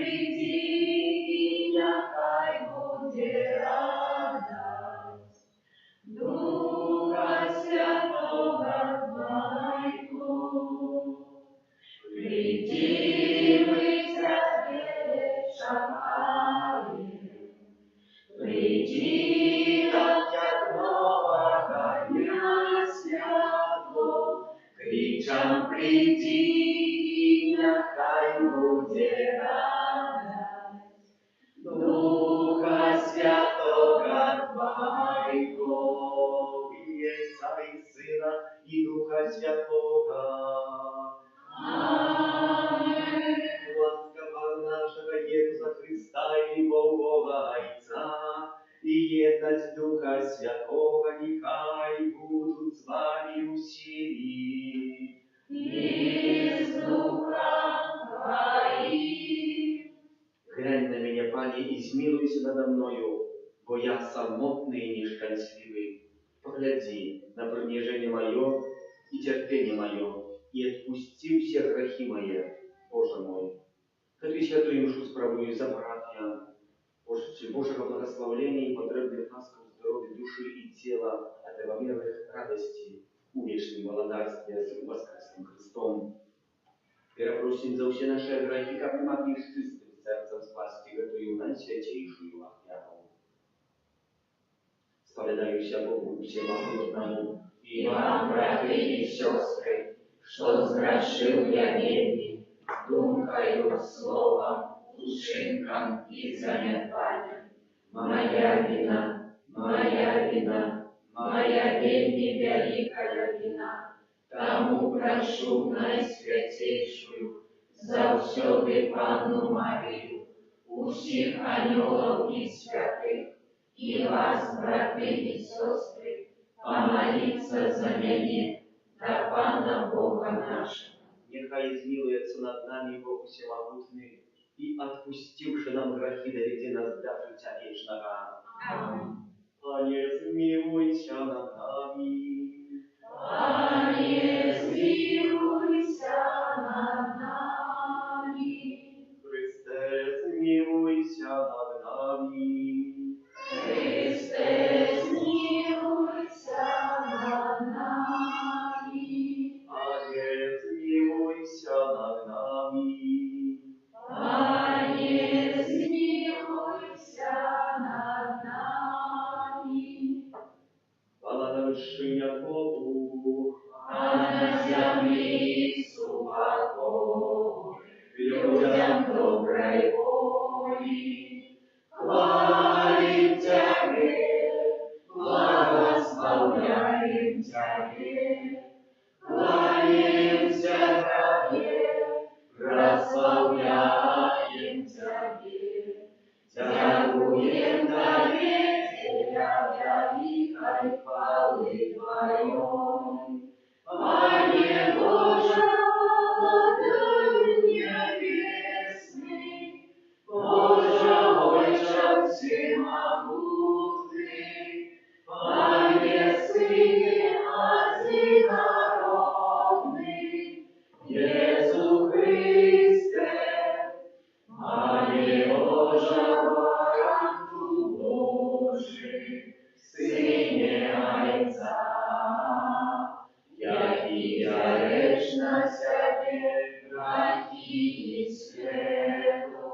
прийди, і нехай буде радость. Духа Святого Твоего, приди, мы Тебе шагаем, приди, как нового дня свято, кричам приди, и нехай будет радость Духа Святого Твоего, и Отца и Сына и Духа Святого. Аминь. Ласка нашего Иисуса Христа и Бога Отца, и едность Духа Святого, нехай будут с вами усилий. И с Духом Твоим. Глянь на меня, Пане, и смилуйся надо мною, бо я самотный и несчастливый. Погляди на принижение мое и терпение мое, и отпусти все грехи мои, Боже мой. Ты святую мшу справую за братья, Божьего благословения и потребных ласков здоровья души и тела, от эвамерных радостей, увечной благодарствия с воскресным Христом. Перепросим за все наши грехи, как мы могли с чистым сердцем спасти эту наисвятейшую отряду. Споведаюся Богу всемогутному и вам, братья и сестры, что сгрешил я вельми, думкою, словом, учинком и занятанием. Моя вина, моя вельми великая вина. Тому прошу наисвятейшую, за всюды Панну Марию, усих ангелов и святых, и вас, братья и сестры, помолиться за меня, да Пана Бога нашего. Нехай измилуется над нами Бог всемогутный, и, отпустивши нам грехи, доведи нас до життя вечного. Аминь. Пане, змилуйся над нами. Пане, змилуйся над нами. Христе, змилуйся над нами. Христе, змилуйся над нами. Пане, змилуйся над нами. Пане, змилуйся над нами. Хвала на вершинях Богу, а на землі супокой, людям доброй воли. Хвалим Тебе, благословляем Тебе, кланяемся Тебе, прославляем Тебе, дякуем Тебе, Тебя великой хвалы Твоей. Пане Боже, Владыка небесный, Боже, Отче всемогутный, Пане Сыне одинородный, Иисус Христе, Пане Боже, Вороту Божий, Сыне Отца, яки яреш на себе грехи свету,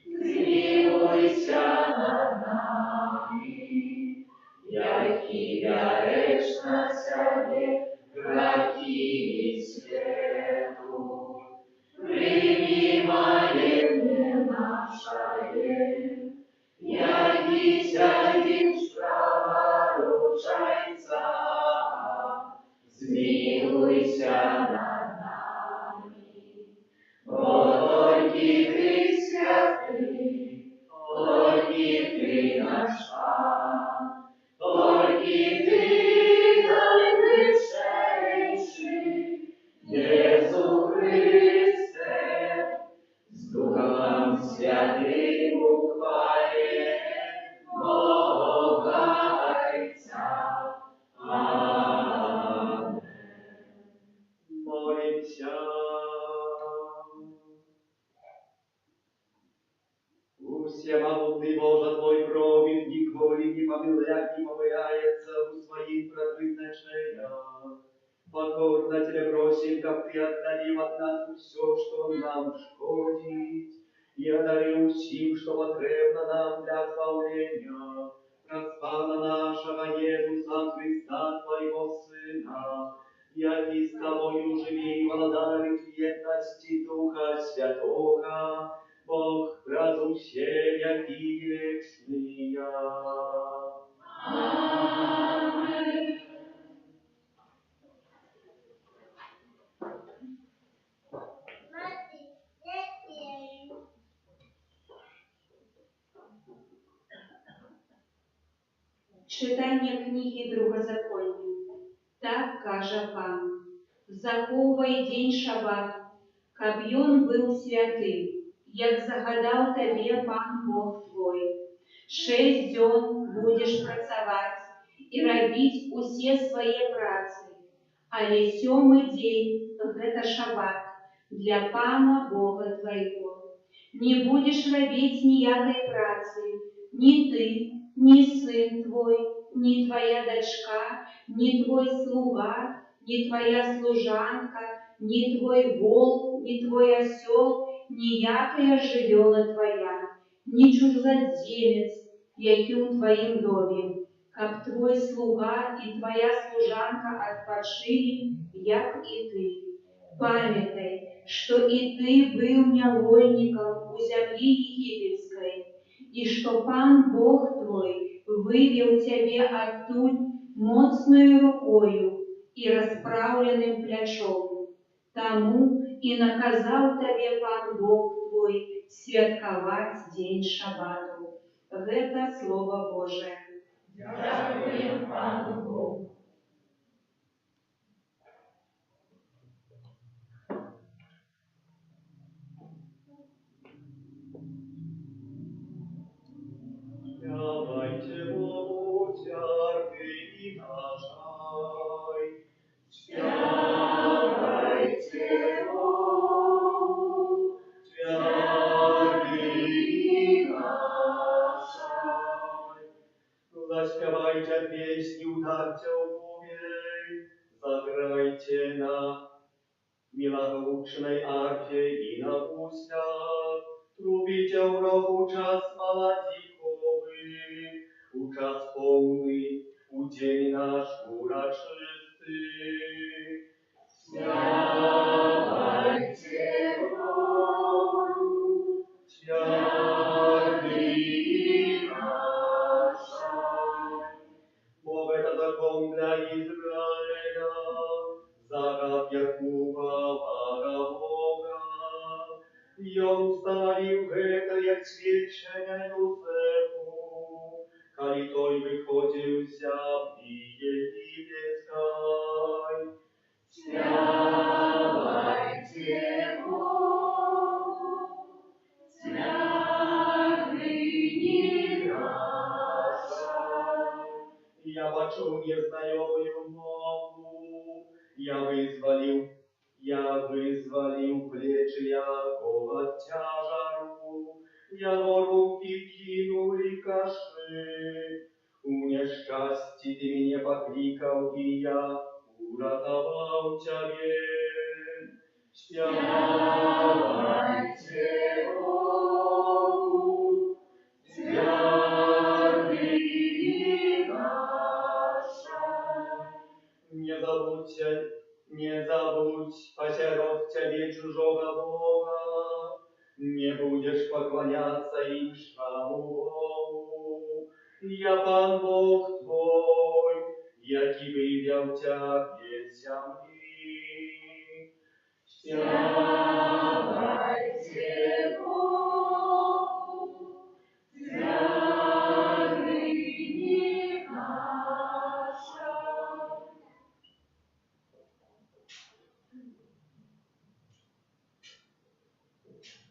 змилуйся над нами, яки яреш на себе грехи свету, прими моление наше, яки сядешь праворучайца, змилуйся над нами. О, только Ты святый, только Ты наш Пан, только Ты наивысший, Иисус Христе, с Духом Святым ухвале Бога Отца. Аминь. Молимся. правил, як і помиляється у своїх предвизначеннях. Покорно Тебя просим, как Ты отдалил от нас все, что нам шкодит, и одарил всем, что потребно нам для избавления, распада нашего Иисуса Христа, Твоего Сына, яки с Тобою живи и владарит в едности Духа Святого, Бог разумщения и вечные. Аминь. Читання книги Другозаконня. Так каже Пан: «Заховуй день шабат, каб ён быў святым, як загадаў табе Пан Бог твой. 6 дзён будзеш працаваць і рабіць усе свае працы, але 7-й дзень – гэта шабат для Пана Бога твайго. Не будзеш рабіць ніякай працы, ні ты, ні сын твой, ні твоя дочка, ні твой слуга, ні твоя служанка, ні твой вол, ні твой осел, ніякая жывёла твоя, ні чужаземец, які ў твоім доме, каб твой слуга і твоя служанка адпачылі, як і ты. Памятай, што і ты быў нявольнікам у зямлі егіпецкай, і што Пан Бог твой вывеў цябе адтуль моцною рукою і распраўленым плячом. Таму і наказаў табе Пан Бог твой святкаваць дзень шабату». Гэта Слово Божие. Дякуем Пану Богу. Давайте Богу терпи нашей. Давайте Богу терпи нашей. Заспевайте песню, ударьте умей, заграйте на милозвучной арфе и на гуслях, трубите в рогу час молодиковый, у час полный, у день наш урочистый. Давайте Богу терпи нашей. Бог это закон для Израиля, загад Якубова Бога. И он установил это, як свідчення Юсефу, коли той виходив з землі єгипетської. Давайте Богу терпи нашей. Я бачу незнайомую мову, я вызволил плечи Якова тяжару, его руки кинули каши. У несчастья ты меня покликал, и я уратовал тебе. Давайте Богу терпи нашей. Не забудь посеред тебе чужого Бога, не будешь поклоняться иншему Богу. Я Пан Бог твой, який вивів тебе з землі. Давайте Богу терпи нашей.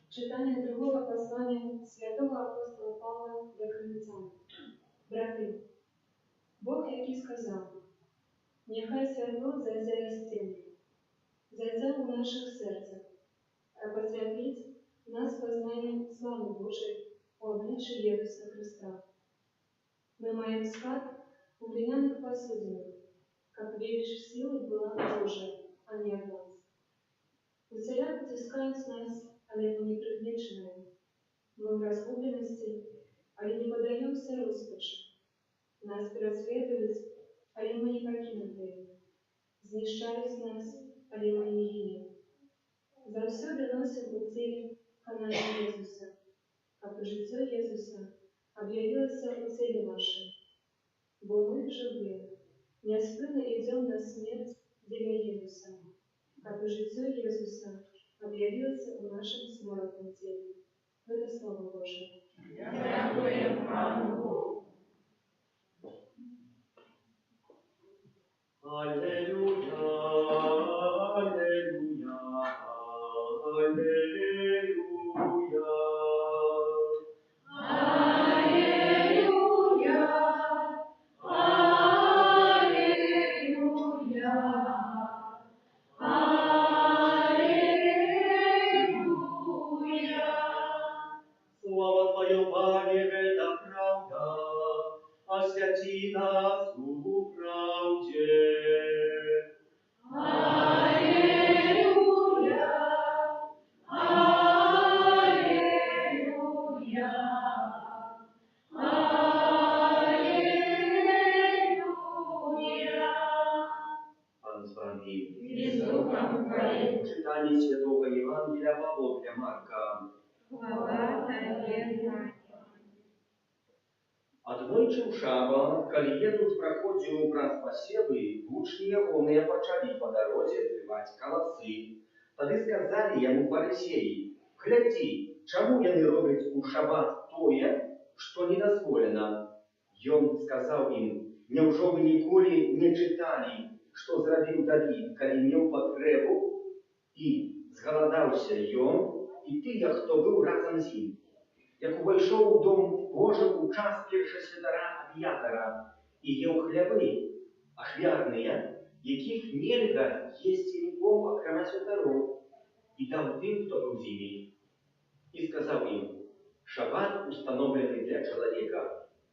Читання другого послання святого апостола Павла до Коринтян. Брати, Бог, який сказав: «Нехай світло зайде із темряви, зайде у наших серцях, а посвятить нас познанням слави Божої у обличчі Єсуса Христа». Мы маем склад у глиняных посудинах, как велишь силы была Божия, а не от нас. Усердно потискают нас, але мы не пригнечены. Мы в разгубленности, але не поддаемся роскоши. Нас преследуют, але мы не покинуты. Знищались нас, але мы не гинем. Завсюди носим у цілі каналі Єсуса, аби життя Єсуса об'явилося у цілі нашій. Бо ми живі, неоспинно йдем на смерть для Єсуса, аби життя Єсуса об'явилося у нашому смертному тілі. Это Слово Божие. Дякуємо Пану. Аллилуйя, аллилуйя, аллилуйя. Аллилуйя, аллилуйя, аллилуйя. Слава Твое, Пане, это правда, освяти нас у правде. Аллилуйя, аллилуйя, аллилуйя. Пан с вами. И с Духом Твоим. Читание Святого Евангелия по Богу Марка. Хвала Тебе, Господи. Аднойчы ў шабат, калі Езус праходзіў праз пасевы, вучні ягоныя пачалі па дарозе трываць каласы. Тады сказалі яму фарысеі: «Глядзі, чаму яны робяць у шабат тое, што недазволена?» Ён сказаў ім: «Няўжо вы ніколі не чыталі, што зрабіў Давід, калі меў патрэбу, і згаладаўся ён і тыя, хто быў разам з ім? Як увайшоў у дом Божы у час першасвятара Аб'ятара і еў хлябы ахвярныя, якіх нельга есці нікому, акрамя святароў, і даў тым, хто быў з імі. І сказаў ім: «Шабат установлены для чалавека,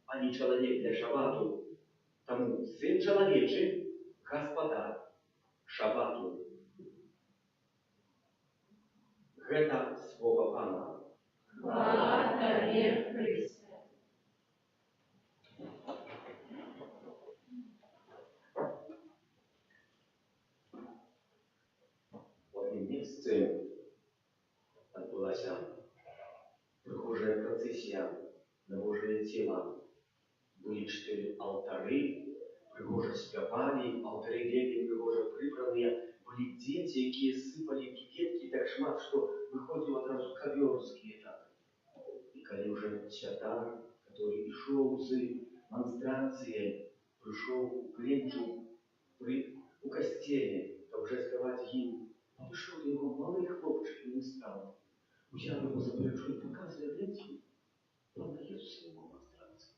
а не чалавек для шабату. Таму Сын чалавечы – гаспадар шабату». Гэта Слова Пана. Хвала Тебе, Христе. В одном месте отбылася прыгожая працэсія на Божие тело. Были 4 алтары, прыгожа спявалі, алтары вельмі прыгожа прыбраныя. Были дети, якія сыпали кветкі так шмат, што выходзіў адразу кавёр з кветак. І калі уже святар, который ішоў з монстрацыяй, прыйшоў, гледзеў у касцеле, каб уже спяваць гімн, падышоў да яго малы хлопчык міністраў, узяў яго за плячо і паказвае: «Глядзі, Пана Jesуса яго монстрацыі».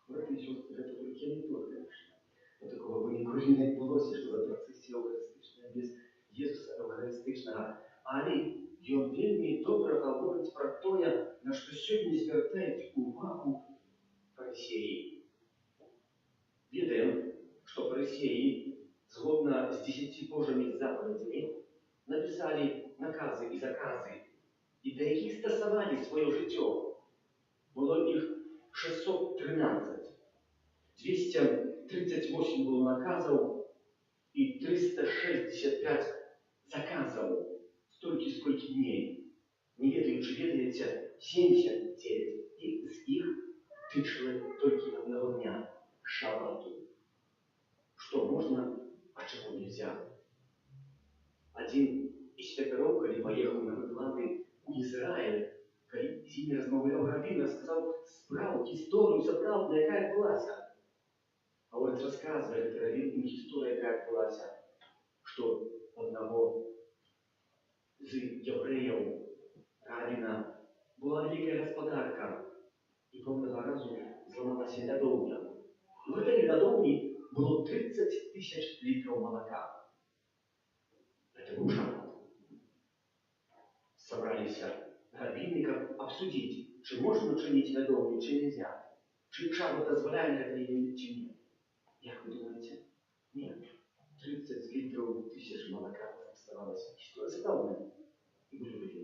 Браты і сёстры, гэта толькі анекдот, конечно. Но такого бы ніколі не адбылося, што за працэсія эўхарыстычная без Jesуса эўхарыстычнага. Але ён вельмі добра гаворыць пра тое, на што сёння звяртаюць увагу фарысеі. Ведаем, што фарысеі, згодна з 10 Божымі запарадзямі, напісалі наказы і заказы, і да якіх стасавалі сваё жыццё. Было іх 613. 238 было наказаў і 365 заказаў. Столькі, сколькі дней. Не ведаю, чи ведаеце, 79 і з іх тычылі толькі аднаго дня – шабату. Што можна, а чаго нельзя. Адзін із святароў, калі паехаў на выклады ў Ізраіль, калі з імі размаўляў рабін, расказаў справу, гісторыю сапраўдную, якая адбылася. А вось расказвае гэты рабін ім гісторыя, якая адбылася, што аднаго з яўрэяў, рабіна, была вялікая гаспадарка, і пэўнага разу зламалася лядоўня. У гэтай лядоўні было 30 000 літраў малака. Это был шабат. Собрались рабины, как обсудить, чи можно чинить лядоўню, чи нельзя. Чи шаба дозволяє гэта или чи нет? Як вы думаете? Нет. 30 литров тысяч молока оставалось. Что это давно? И были люди.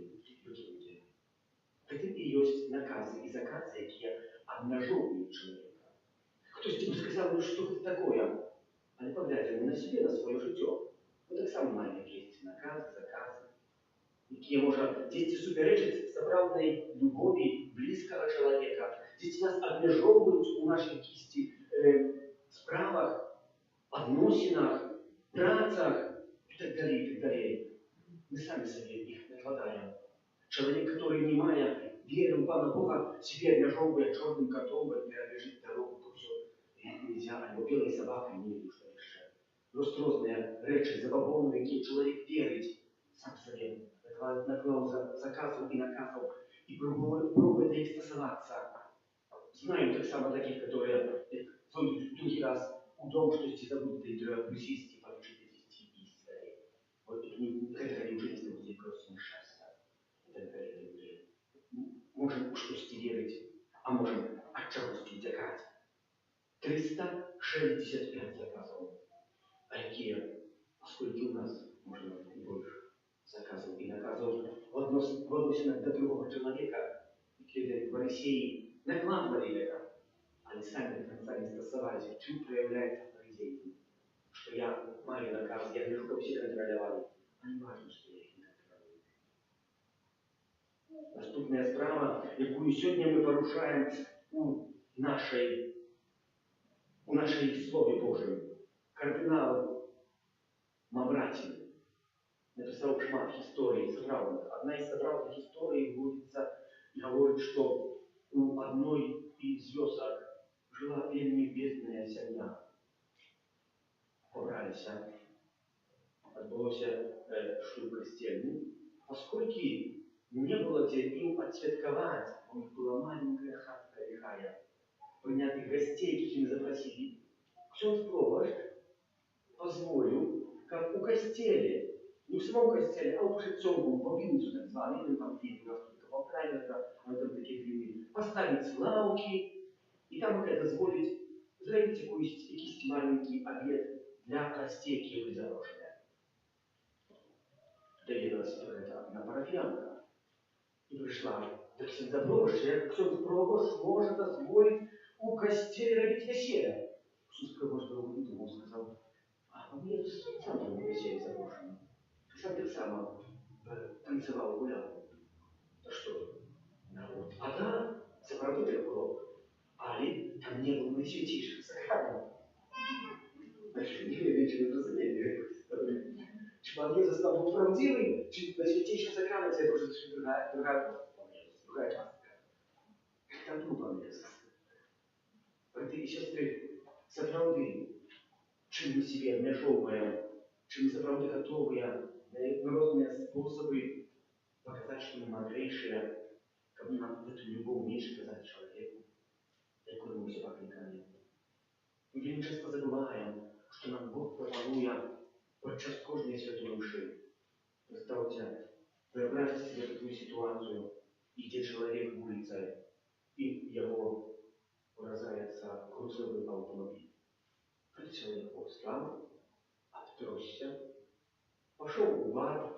Это и есть наказы и заказы, которые обнажовывают человека. Хтось тебе сказал, ну что это такое? А не поглядите на себе, на свое життя. Ви так само маєте якісь накази, закази, які може дійсно суперечать справжній любові близького чоловіка. Дійсно нас обмежовують у наших якісь справах, відносинах, працях і так далі, і так далі. Ми самі собі їх накладаємо. Человек, который не мая веры в Пана Бога, себе обмежовывая черным котом, перебежит дорогу, то все нельзя, або белой собакой не видно, что еще. Просто разные речи, забавные, какие человек верит сам себе, наклал заказов и наказов, и пробует их стосоваться. Знаем так само таких, которые в другий раз у дом, что эти забудут друг присесть и получить эти истины. Вот это не учились, это будет просто несчастье. Можем у щось вірити, а можем от чогось тікати. 365 заказів. А які, оскільки у нас, можна і більше, заказів і наказів в відносинах до другого чоловіка, які фарисеї накладывали это, они сами до конца не стосовались, чим проявляется фарисеизм. Что я маю наказ, я гляжу, как все контролировали, а не важно, что я их не контролирую. Наступная справа, яку сьогодні ми порушаємо у нашій Слові Божій. Кардинал Мавратін написав шмат історій справних. Одна із справних історій вводиться і говорить, що у одной из вёсок жила вельми бедная семья. Побрались, отбылося шлюб крестельный, поскольку не было где им отсветковать, у них была маленькая хатка лихая, принятых гостей, каких не запросили. Ксенц Провож позволил, как у костеле, не в самом костеле, а у Пшицовом, по Винцу так звали, или там где-то у нас только 1,5 метра, а там такие длины, поставить лавки, и там как дозволить зробить якийсь маленький обед для гостей, які були запрошені. Довідалася про це одна парафіянка. І прийшла до ксенза Провожа, як ксенз Провож може дозволити у костелі робити весілля. Ксенз Провож довго не думав, сказав, а мені сам там весілля запрошено. Сам так само танцевал, гулял. Да что? Народ. А да, заправды так было. Али там не было святейших сохранов. Значит, не верите в разумение. Человек застал правдивый, на святейших сохранов это уже другая частка. Там группа мест. Браты и сестры, заправды, чим ми себе обмежовуємо, чим ми заправды готовы на разные способы показать, что мы мудрейшие, как нам эту любовь меньше сказать человеку, якою мы все покликали. Мы вельми часто забываем, что нам Бог пропонує подчас кожної святої мши. Представьте, виобразьте себе такую ситуацию, где человек в улице, и его уразается грузовый автомобиль. Этот человек встал, оттросся, пошел в бар,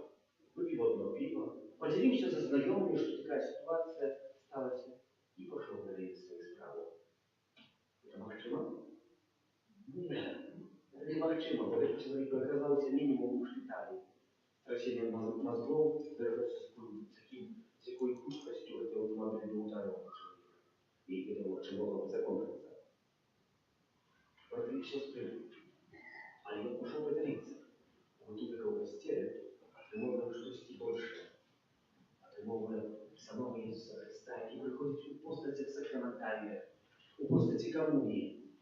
выпил одно пиво, поделился со знакомыми, что такая ситуация сталась, и пошел говорить свою справу. Это махчима? Нет, это не махчима, вот этот человек оказался минимум в шпитале. Расселение мозгов, с такой худкостью, это автомобиль был ударил человека. И это очень много закончится. Браты и сестры, а я пошел поделиться. Вот тут такого постели, отримовано щось більше. Отримовано самого Ісуса Христа, який приходить у постаті сакраментальних, у постаті комунії.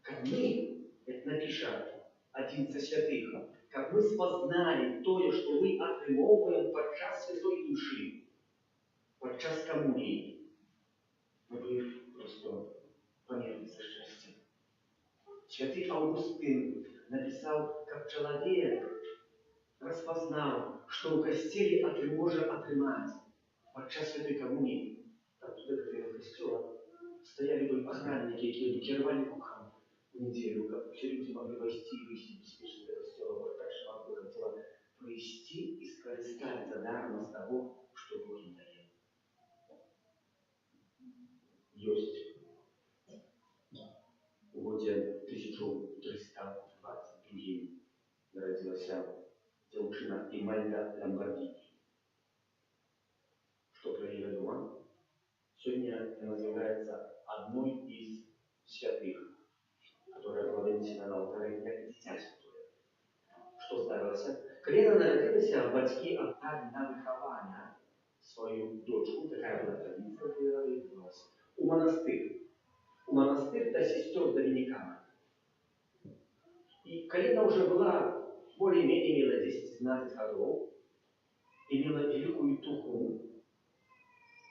Как мы, это напишет один со святых, как мы спознали то, что мы отримовуем подчас святой души, подчас коммунии, мы будем просто помериться счастьем. Святый Августин написал, как человек распознал, что у костелі може отримать подчас святой коммунии, оттуда, где он костела, стояли бы охранники, які керували рухом в неделю, как все люди могли войти и выйти беспечно до костела. Вот так же могу хотела провести и скористать даром с того, что Бог им дает. Есть в годе 1322 народилась девушка Имальда Ламборгини. Что про ее дома? Сегодня она является одной из святых, которая была вынесена на алтарь як дитя святое. Что ставилося? Коли она народилась, батьки отдали на выхование свою дочку, такая была традиция, когда она родилась, у монастырь. У монастырь до сестер Доминиканок. И когда она уже была более-менее имела 10-12 годов, имела великую туху,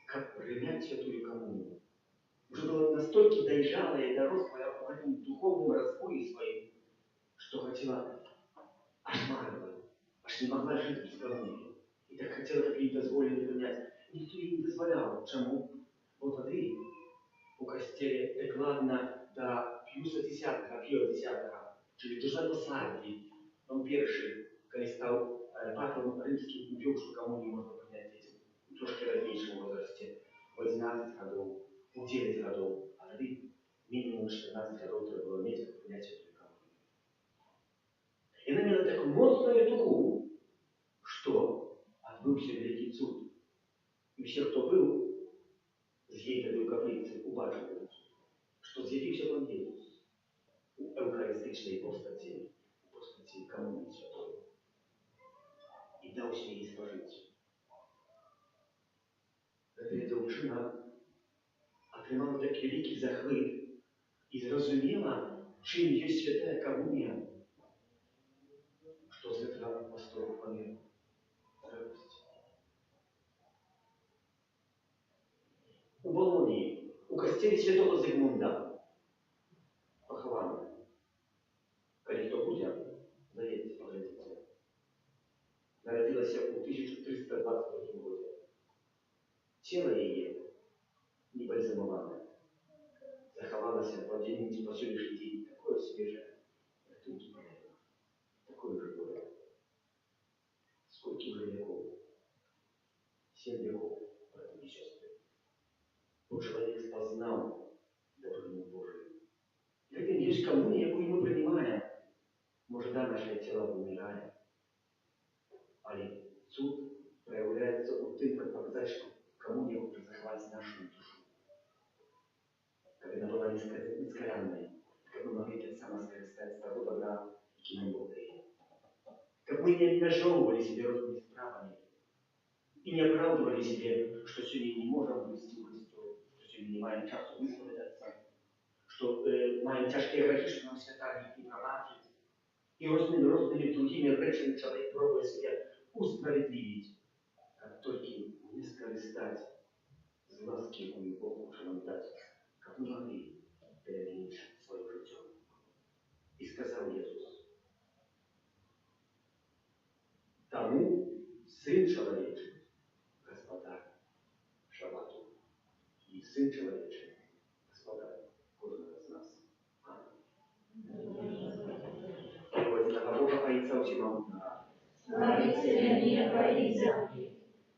как принять святую коммунию. Уже была настолько доезжалая и дорослая в этом духовном разбое своим, что хотела аж марила, аж не могла жить без коммунии. И так хотела, как ей дозволили принять. Никто ей не дозволял. Чему? Вот воды у костеле докладно до Пиуса X, Пио X, czyli Giuseppe Sardi, on pierwszy, kiedy stał papą rzymskim i wziął komunię, można powiedzieć, w troszkę raźniejszym wzroście, w 11 годов, w 9 годов, a wtedy minimum 14 годов trzeba było mieć, aby принять эту коммунию. И она имела такую мощную туху, что отбылся великий цуд. И все, кто был, з'їхали в каплиці, убачили, що з'явився вам Єсус у евхаристичній постаті, у постаті комунії святої. І дав się їй спожити. Ця дівчина отримала так великий захват і зрозуміла, чим є свята комунія, що з цього восторгу померла радость. У Болонії, у костелі святого Зигмунда, похована. Коли хто буде, заїдьте, поглядіться. Народилася у 1322 году. Тіло її не бальзамоване. Заховалося по сьогоднішній день такое свіже, як тут понятно. Такое живое. Сколько уже веков? 7 веков, братья и сестры. Вот человек познал доброту Божию. И это есть коммуния, какую мы принимаем. Может, да, наше тело умирает. Але суд проявляется у тем, как показать, что коммуния может захватить нашу душу. Как она была нескорянной, как мы могли так само скористать того добра, каким нам Бог дает. Как мы не обнажевывали себе розными справами и не оправдывали себе, что сегодня не можем быть стилостью, что сегодня не маем часу высвободиться, что маем тяжкие грехи, что нам святая их не пробачит. И разными другими речами человек пробует себя усправедливить, как только не скористать з ласки, якою Бог може нам дати, як ми могли перемінити своє життя. І сказав Ісус, тому Син Чоловічий, Господар Шабату, і Син Чоловічий, Господар кожного з нас. Амінь. Господина Бога, Отця Всемогутнього, Славителя неба и земли,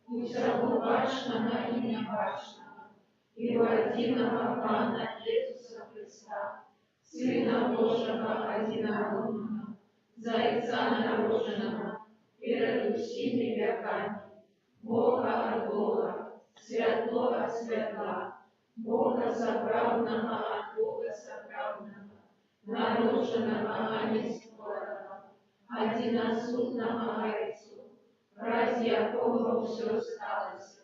и всего башенного и небашенного, и единого Пана Иисуса Христа, Сына Божьего одинородного, за Отца народженного, перед всеми веками, Бога от Бога, святого от святла, Бога соправдного от Бога соправдного, народженного, а не створенного, одиносутного Отцу, ради якого все сталося,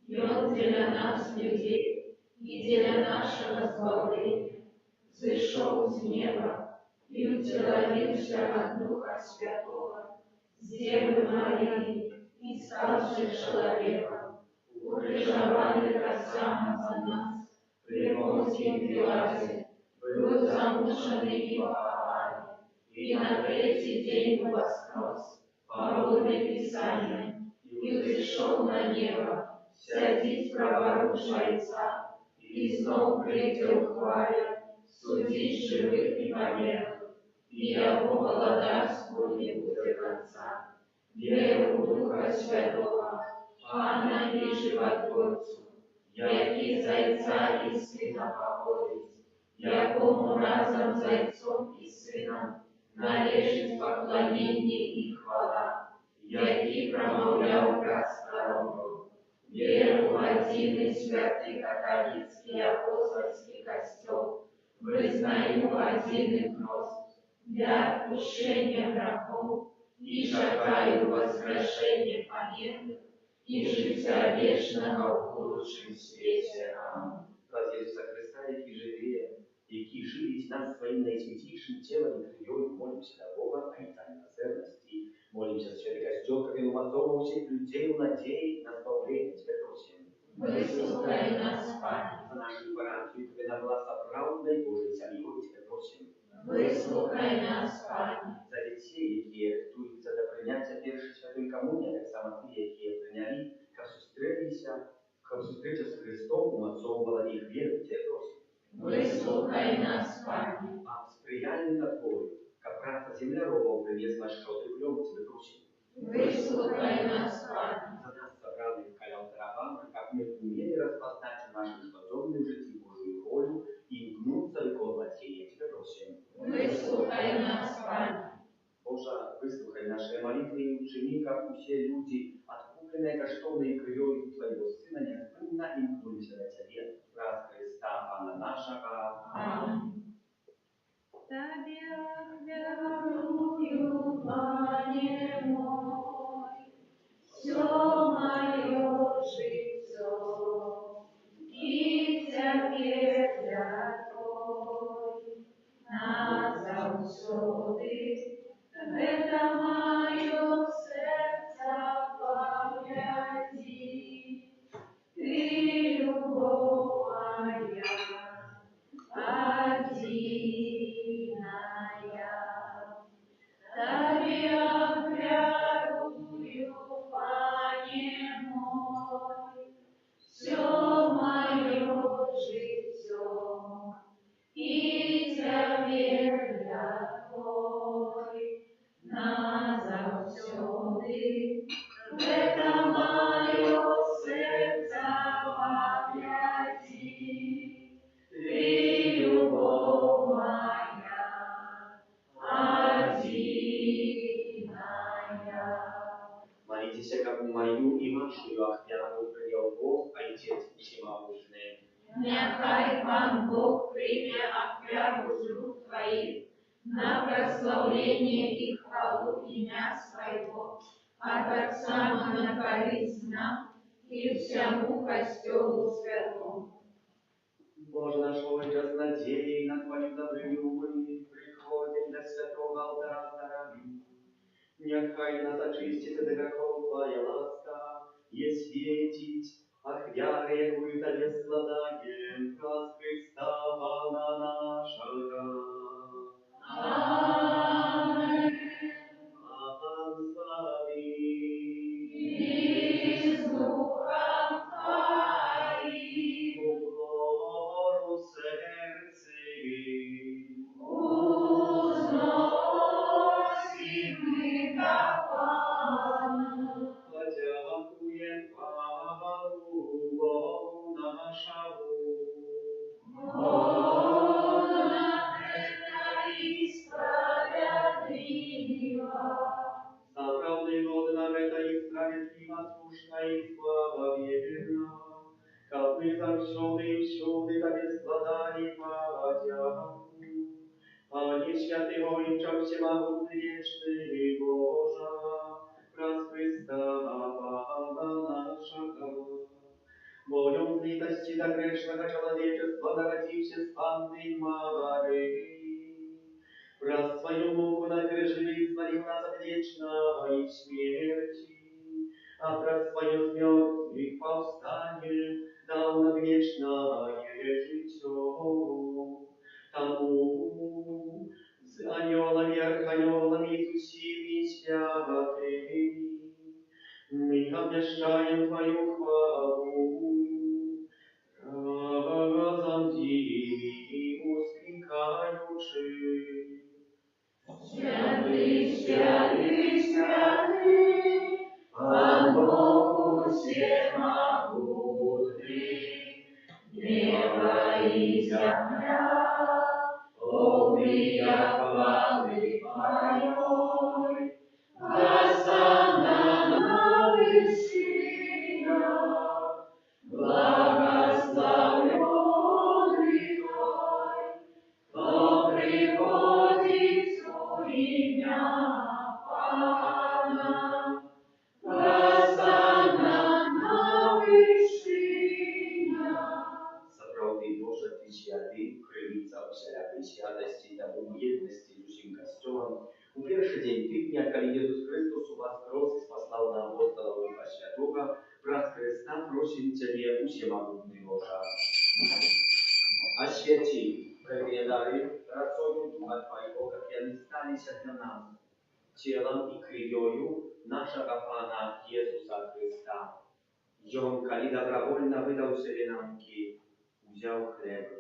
и Он для нас, людей, и для нашего избавления, зашел с неба и утеловился от Духа Святого, с Девы Марии, и ставший человеком, укрыжованный косами за нас, при Понтии Пилате, был замученный и похован, и на третий день воскрес, подобно Писанию, и взошел на небо, сядить праворуч Отца, и снова придет хваля, судить живых и померлых, и его благодарству не будет конца. Веру в Духа Святого, Пана и Животворцу, яки Зайца и Сына походить, якому разом Зайцом и Сыном належит поклонение и хвала, яки промовлял прасторогу. Веру в один и святый католицкий апостольский костел, вызнаю один и крест для отпущения грехов, и шагаю возвращение померлых и життя вечного в будущем свете. Аминь. Ради Иисуса Христа, який живе, який живить нас своим наисвятейшим телом и кровью, молимся до Бога о Иисусе милосердности, молимся святый костел, как ему отцову всех людей, надеясь на избавление. Тебя просим. Выслухай нас, Пане. За нашу парафию, как она была соправдной Божией семьей, тебя просим. Выслухай нас, Пане. За детей, які рятуються до прийняття першої святої комунії, так само ті, які прийняли, как зустріча з Христом, умацовувала їх віру, тебе просим. Выслухай нас, Пане. А сприяння на Твою, как праца земляробов принесла щодрый плен, тебе просим. Выслухай нас, Пане. За нас собрали в калял-тарабан, как мы умели распознать в нашем животном житии Божию волю и гнуться выполнять ее, тебе просим. Выслухай нас, Пане. Боже, выслухай наши молитвы и учени, как все люди, откупленные коштовной кровью Твоего Сына, неоспорно имкнулись на Тебе, раз Христа, Пана нашего. Аминь. Тебе Верую, Пане мой, все мое житье, и Тебе Твой, назавсёды, это мое сердце погряди, Ты любовь моя, одиная, Тебе верую, Пане мой, все мое житье, и Тебе Твой, назавсёды, это мое сердце погряди, Ты любовь моя, одиная. Молитесь, как мою и вашу охвяну принял Бог, Отец Всемогущий. Нехай Пан Бог прийме охвяру з рук Твоих на прославление и хвалу имя Своего, от Отца на користь нам и всему костелу святому. Боже наш Отец, надеясь на Твою добрыню, мы приходим до святого алтаря дарами. Нехай нас очистит от грехов Твоя ласка, и светить охвяры, якую Тебе складаем, раз Христа Пана нашего. Аминь. А Пан с вами. И с Духом Твоим. Укору сердце. Узносим мы до Пана. Подякуем Пану Богу нашему. Он это и справедливо. За правдой год нам это и справедливо, слушно и слава верна. Как мы завсёды и всюды Тебе складали подяку. Пане святый, молимся всемогутный вечный Боже, раз Христа Пана нашего. Волю злитости до грешного человечества, народившись с Анной Марии, раз свою муку на крыже избавил нас от вечной смерти, а про свою смерть и повстание дал нам вечное житье. Тому с анёлами, арханёлами и с усими святыми мы обещаем Твою хвалу. Святого, враз Христа просим Тебе, усемогутный Боже. Освяти правые дары росою Духа Твоего, как и они стались для нас, телом и кровью нашего Пана Иисуса Христа. И Он, коли добровольно выдал себе на муки, взял хлеб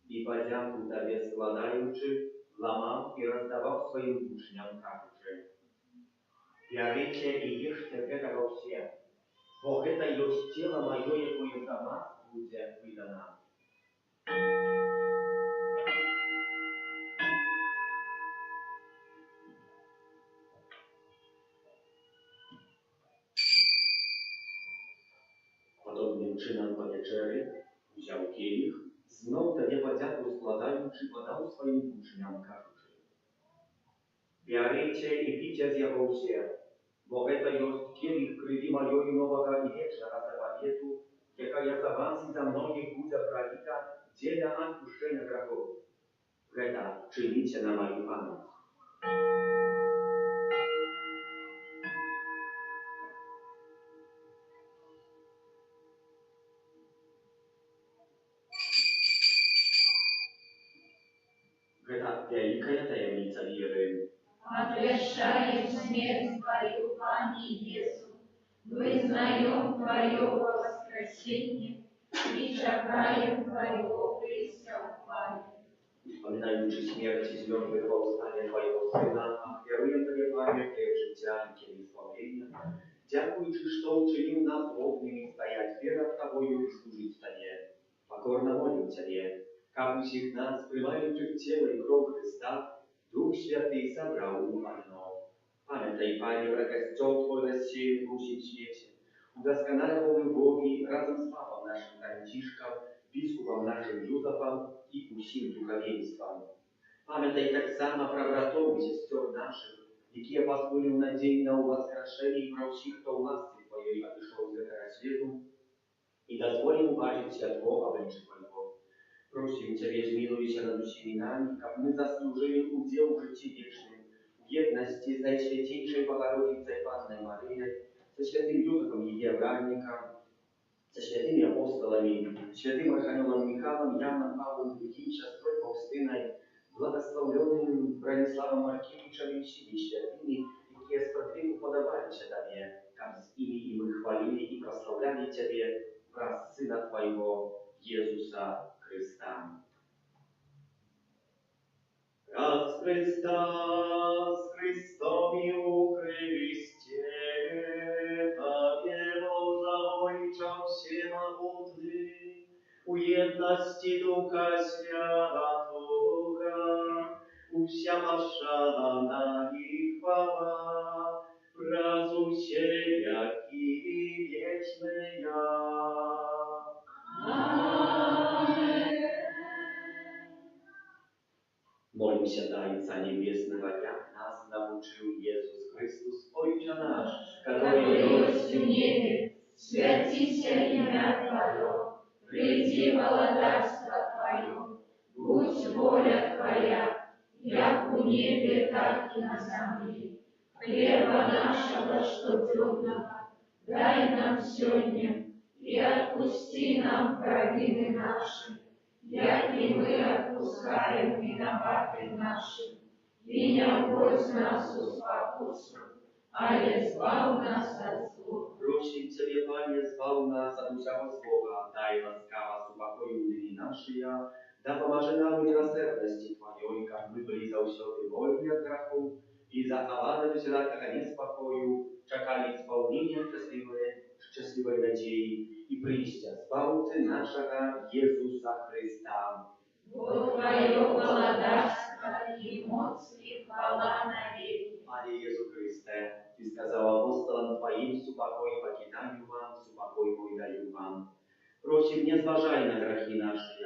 и, подяку Тебе складаючи, ломал и раздавал своим учням, кажучи: «Берите и ешьте этого все, бо это есть тело мое, якое за вас будет выдано». Podobnym czynem po wieczery wziął kielich, znów Tobie podziaku składając, podał swoim uczniom, кажучи: «Берите и пейте з его все, бо это есть кielich крови моей нового и вечного заповету, якая за вас и за многих будет пролита для отпущения грехов. Это чините на мою память». Это великая таємниця віри. Отвершаем смерть Твою, Пане Иисус, вызнаем Твое воскресение и чекаем Твоего преступления. Pamiętajmy śmierci związanych powstania Twojego Syna, a kieruję Tobie, Panie, Twoje życia i Ciebie sławienia. Dziękuję Ci, że uczynił nas godnymi стоять перед Тобою и служить Тебе. Покорно молим Тебе, как всех нас, принимающих тело и кровь Христа, Дух Святый собрал в одно. Памятай, Пане, про костел Твой рассеян в всем свете. Удосконаливай Боги разом с Папом нашим Францишком, biskupom naszym Józefem i усім духовенством. Памятай так само про братов и сестер наших, які позволил надей на воскрешение и про всех, кто власти Твоей отошел из этого свету, и дозволил уважить святого обличия Твоего. Просим Тебе, zmiłuйся над всеми нами, как мы заслужили удел в житии вечным, в едности с Наисвятейшей Богородицей Панной Марией, со святым Józefом Егевранником, со святыми апостолами, святым Архангелом Михаилом, Яном Павлом II, сестрой Фаустиной, благословленным Брониславом Маркевичем и всеми святыми, которые сподвигу подавались Тебе, как с ими и мы хвалили и прославляли Тебе, враз Сына Твоего, Иисуса Христа. Раз Христа с Христом и у Христе, Ojca Всемогутный, у едности Духа Святого, уся машана и хвала, разусея и вечная. Аминь. Молимся, Отца Небесного, как нас научил Иисус Христос, Отче наш, который есть в небе, святися имя Твое, приди владарство Твое, будь воля Твоя, як у небе, так и на земле. Хлеба нашего штодневного дай нам сегодня, и отпусти нам провины наши, як и мы отпускаем виноватым нашим, и не вводь нас в спокусу, а избавь нас от зла. Просим Тебе, Пане, звал нас от всякого злого, дай ласкаво с упокою дни наши, да поможи нам в милосердности Твоей, как мы были заусёты вольны от грехов, и захованы всегда к неспокою, чекали исполнения счастливой надеи, и пристя Спасителя нашего Иисуса Христа. Бо Твое владарство и моц и хвала навеки. Пане Иисус Христе, Ты сказал апостолам Твоим: «Супокой покидаю вам, супокой мой даю вам». Просим, не зважай на грехи наши,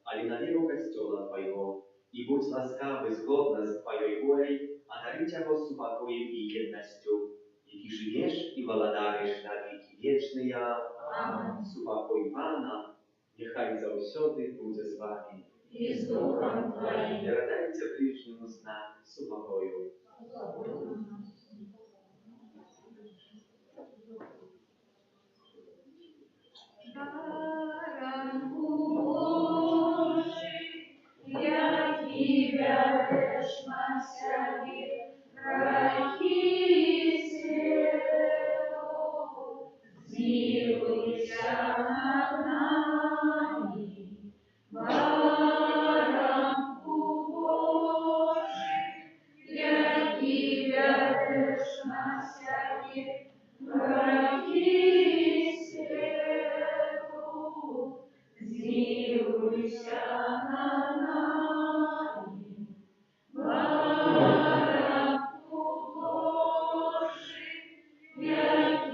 али на веру костела Твоего, и будь ласкав и сгодна с Твоей волей, одари Тебя супокоем и едностью, и Ты живешь и владаришь на веки вечные. Аминь. Супокой Пана, нехай завсёды буде з вами. И с Духом Твоим. Передайте ближнему знак супокою.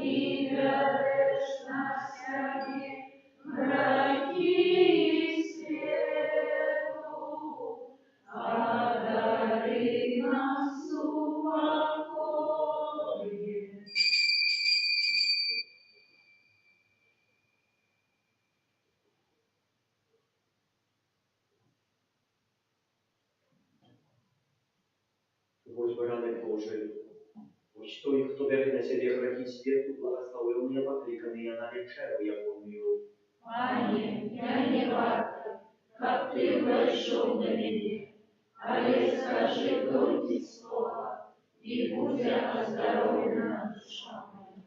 и берешь на себе грехи свету, одари нас упокоем. Будь баранок Божий, будь той, хто бере на себе грехи світу, благословенные, покликанные на вечеру Яковлеву. Пане, я не варта, как ты вошел на меня, але скажи только слово, и будь оздоровлена душа моя.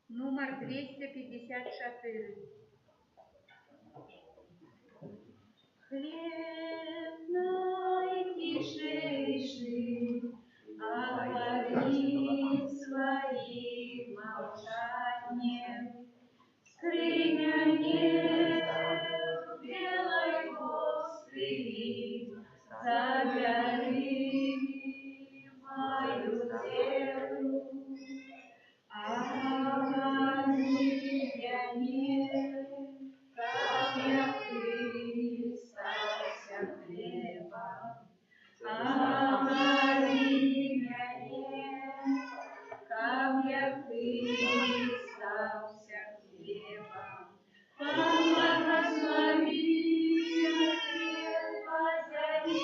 Номер 254. Хлеб наитишейший, отвори своим молчанием, скрыня неб белой Господи, забери мою землю. Аллилуйя, как я христался хлебом. Аллилуйя, как я христался хлебом. Благослови хлеб позови,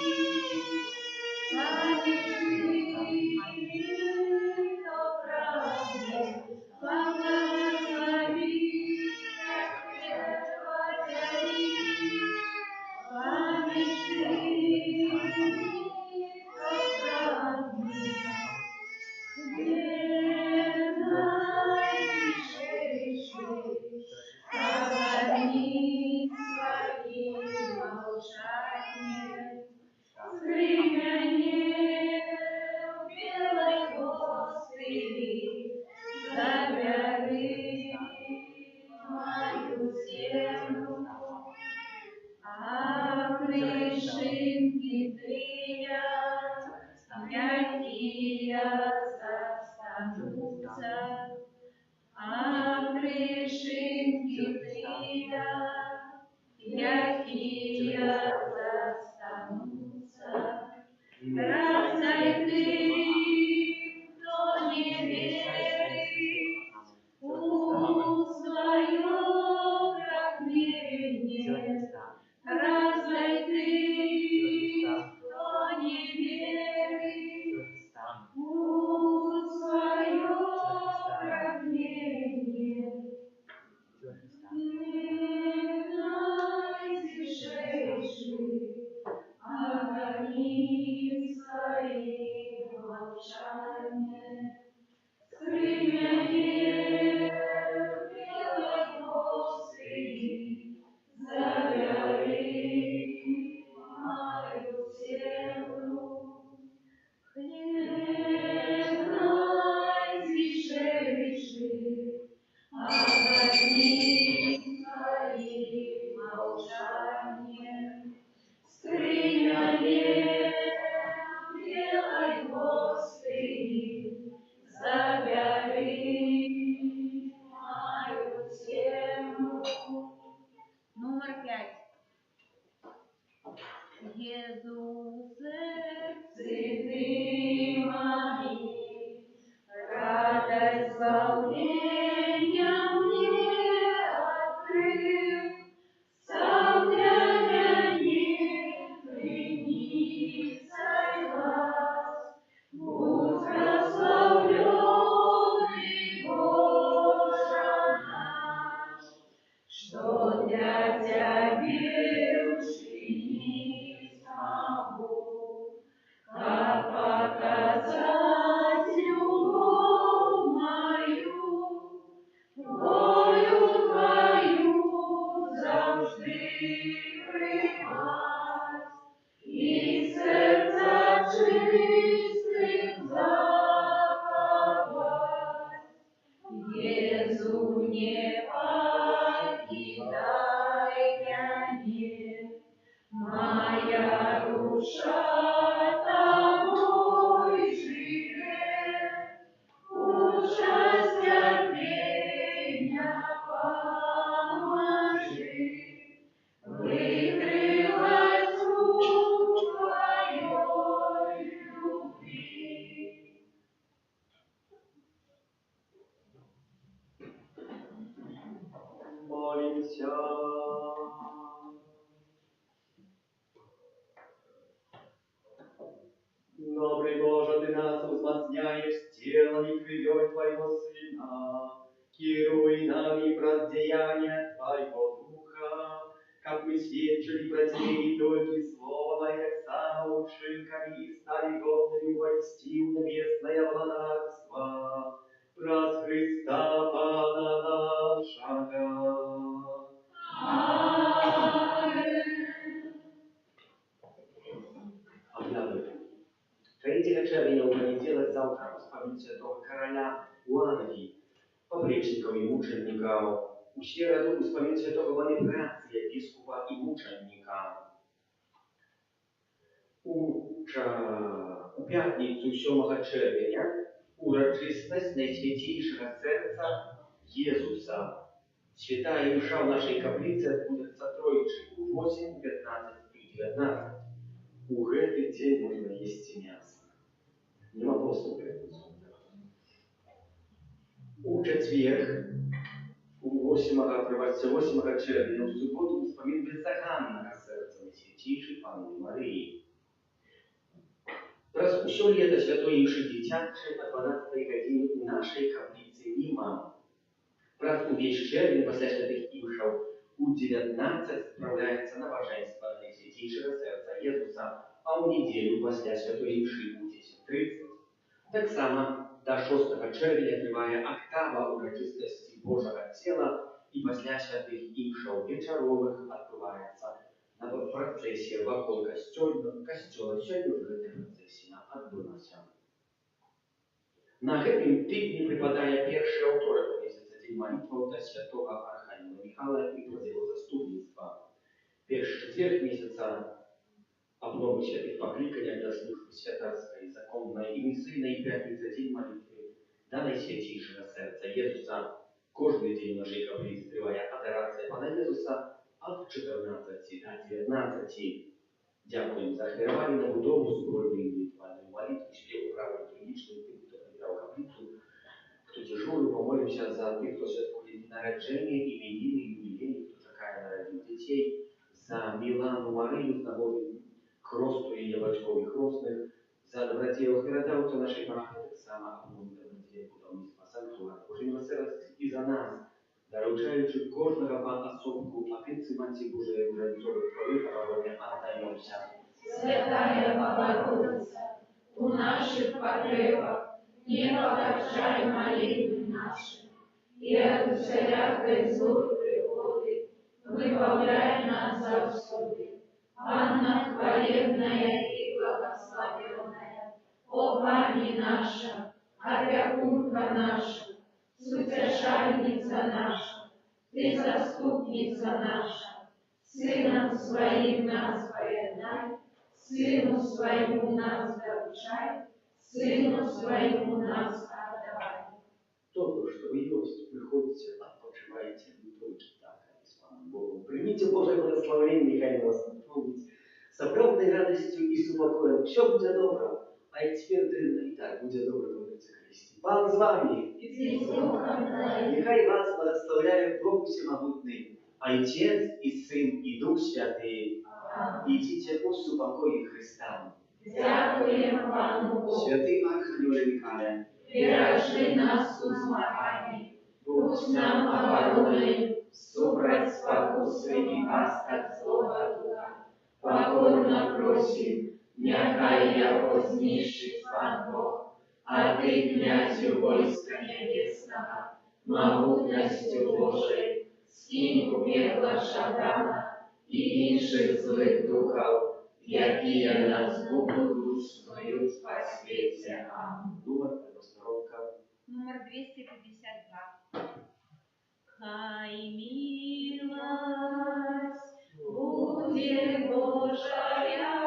Номер 5. Иисусе, цветы мои, радость избавления мне открыл, сам для меня прими Отцу не покидай меня, моя душа тобой живет, ужас терпения поможи, выкрывать рук твоей любви. Молимся. Добрый Боже, Ты нас возмазняешь телом и кровью Твоего Сына, кируй нами пред деяния Твоего Духа, как мы свидетели про Тебе не только слова, и так само учинками и стали годными войти в небесное владарство, праз Христа Пана нашего. Оглядывай. Третьего червня у понеділок завтра успомнить святого короля у Англии, поплечников и мучеников. У середу успомнить святого Бонифация, епископа и мученика. У п'ятницю 7 червня урочистість Найсвятейшего Серця Єсуса. Святая душа в нашей каплице отбудется тройчи у 8, 15 и 19. У гэты день можно есть мясо. Нема просто у пятницу. У четверг, у 8 червня, у суботу успомин беззаганного сердца Найсвятейшей Панны Марии. Раз усё лето святоейший дитятче о 12 године у нашей каплицы нема. Раз увесь червень после святых имшаў у 19 справляется набожество Найсвятейшего Сердца Иисуса, а у неделю после святой имши у 10:30. Так само до 6 червня трывае октава урочистости Божьего тела и после святых имшаў вечаровых отбывается на процессия вокруг костёла. Сегодня уже эта процессия отбылася. На гэтым тыдні припадае першы аўторак месяца дзень молитваў да святого Архангела Михаила и праз его заступніцтва. Першы четверг месяца обновы святых покликаниях для службы святарской, законной и миссийной пятница день молитвы да Найсвятейшего Сердца Иисуса. Каждый день нашей каплицы трывае адорация Пана Иисуса от 14 до 19. Дякуем за ахвяраванне на будову супольной индивидуальной молитвы, спеву правой трагичной, тем, кто набирал каплицу, кто дежурил, помолимся за тех, кто святкует день народжения, именины, юбилеи, кто чакае народил детей, за Милану Марию, за нагоду к росту ее батьков и хростных, за добродеев городавцев нашей парафии, так само обнову добродеев будовництва санктуара Божьей милосердности и за нас, доручаючи кожного по особку опеці Матері Божої Божої Твоєї оборони отдаємося. Святая Богородица, у наших потребах не погоршай молитвы наши, и от всякой злой природы выбавляй нас завсюди. Анна хвалебная и благословенная, о Пани наша, опекунка наша, Утешальница наша, Ты заступница наша, Сыном Своим нас поедай, Сыну Своему нас доручай, Сыну Своему нас отдавай. То, что вы есть, приходите, отпочивайте, не только так, а и с Паном Богом. Примите Божье благословение, нехай вас наполнит с огромной радостью и с упокоем. Все будет добро, а и теперь древно и так будет добро, говорится Христе. Пан с вами! И с Духом Твоим. Нехай вас благословляет Бог Всемогутный, Отец и Сын и Дух Святый. Идите пусть в упокое Христа. Дякуем Пану Богу. Святый Архангел Михаил, Бережи нас у змаганні, будь нам обороною, супроть спокуси і пасток злого духа. Покорно просим, нехай його знищить Пан Бог, а Ты, князю войска небесного, могутностью Божией, скинь у пекла Шатана и інших злых духов, які нас будуть снують по світі. Амінь. Думать, постановка. Номер 252. Божая